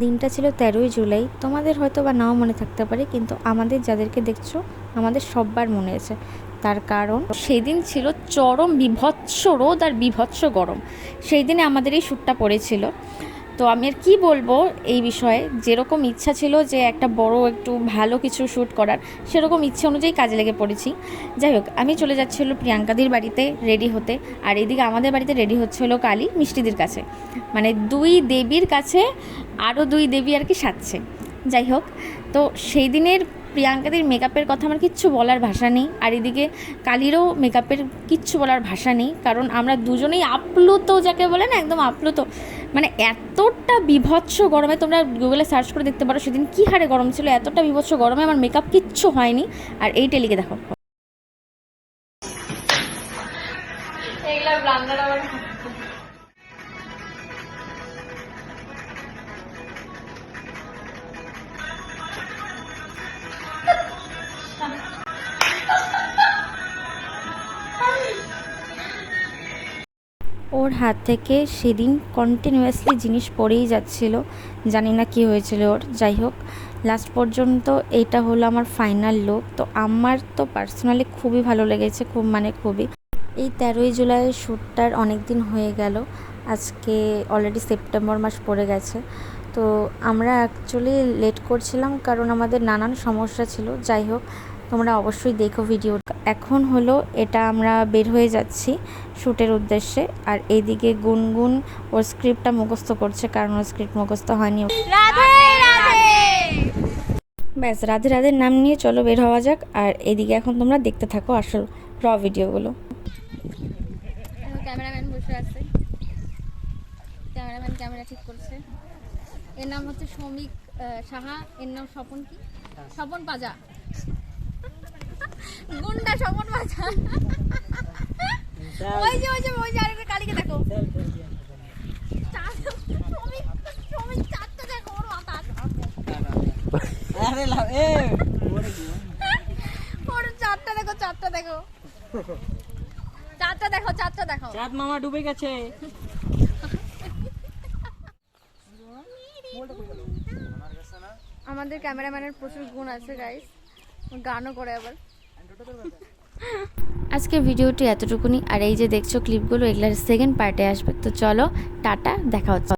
দিনটা ছিল 13ই জুলাই। তোমাদের হয়তো বা নাও মনে থাকতে পারে, কিন্তু আমাদের যাদেরকে দেখছো আমাদের সববার মনে আছে। তার কারণ সেদিন ছিল চরম বিভৎস রোদ আর বিভৎস গরম। সেই দিনে আমাদের এই শ্যুটটা পড়েছিল। তো আমি আর কী বলবো এই বিষয়ে, যেরকম ইচ্ছা ছিল যে একটা বড় একটু ভালো কিছু শ্যুট করার, সেরকম ইচ্ছে অনুযায়ী কাজে লেগে পড়েছি। যাই হোক, আমি চলে যাচ্ছিল প্রিয়াঙ্কাদির বাড়িতে রেডি হতে, আর এদিকে আমাদের বাড়িতে রেডি হচ্ছিলো কালী মিষ্টিদির কাছে, মানে দুই দেবীর কাছে আরও দুই দেবী আর কি সাজছে। যাই হোক, তো সেই দিনের প্রিয়াঙ্কাদির মেকআপের কথা আমার কিচ্ছু বলার ভাষা নেই, আর এদিকে কালীরও মেকআপের কিচ্ছু বলার ভাষা নেই, কারণ আমরা দুজনেই আপ্লুত, যাকে বলে না একদম আপ্লুত। মানে এতটা বিভৎস গরমে, তোমরা গুগলে সার্চ করে দেখতে পারো সেদিন কী হারে গরম ছিল। এতটা বিভৎস গরমে আমার মেকআপ কিচ্ছু হয়নি। আর এই টেলিকে দেখো, ওর হাত থেকে সেদিন কন্টিনিউয়াসলি জিনিস পড়েই যাচ্ছিল, জানি না কি হয়েছিল ওর। যাই হোক, লাস্ট পর্যন্ত এইটা হলো আমার ফাইনাল লুক। তো আমার তো পার্সোনালি খুবই ভালো লেগেছে, খুব মানে খুবই। এই 13ই জুলাইয়ের শ্যুটটার অনেক দিন হয়ে গেল, আজকে অলরেডি সেপ্টেম্বর মাস পড়ে গেছে। তো আমরা অ্যাকচুয়ালি লেট করছিলাম কারণ আমাদের নানান সমস্যা ছিল। যাই হোক, তোমরা অবশ্যই দেখো ভিডিও। এখন হলো এটা আমরা বের হয়ে যাচ্ছি শ্যুটের উদ্দেশ্যে, আর এইদিকে গুনগুন ওর স্ক্রিপ্টটা মুখস্থ করছে, কারণ ওর স্ক্রিপ্ট মুখস্থ হয়নি। ব্যাস, রাধে রাধের নাম নিয়ে চলো বের হওয়া যাক। আর এদিকে এখন তোমরা দেখতে থাকো আসল ভিডিওগুলো। ক্যামেরাম্যান বসে আছে, ক্যামেরাম্যান ক্যামেরা ঠিক করছে। এর নাম হচ্ছে শ্রমিক সাহা, এর নাম স্বপন, কি স্বপন পাজা, গুন্ডা স্বপন পাজা। ওই যে ওই যে ওই যে আরেকটা কালীকে দেখো, শ্রমিক চারটা দেখো, ওর মাথা ওর চারটা দেখো, চারটা দেখো, চারটা দেখো, চারটা দেখো। চাঁদ মামা ডুবে গেছে। আমাদের ক্যামেরাম্যানের প্রচুর গুণ আছে গাইস, গানও করে আবার। আজকে ভিডিওটি এতটুকুনি। আর এই যে দেখছো ক্লিপগুলো, এগুলার সেকেন্ড পার্টে আসবে। তো চলো, টাটা, দেখা হচ্ছে।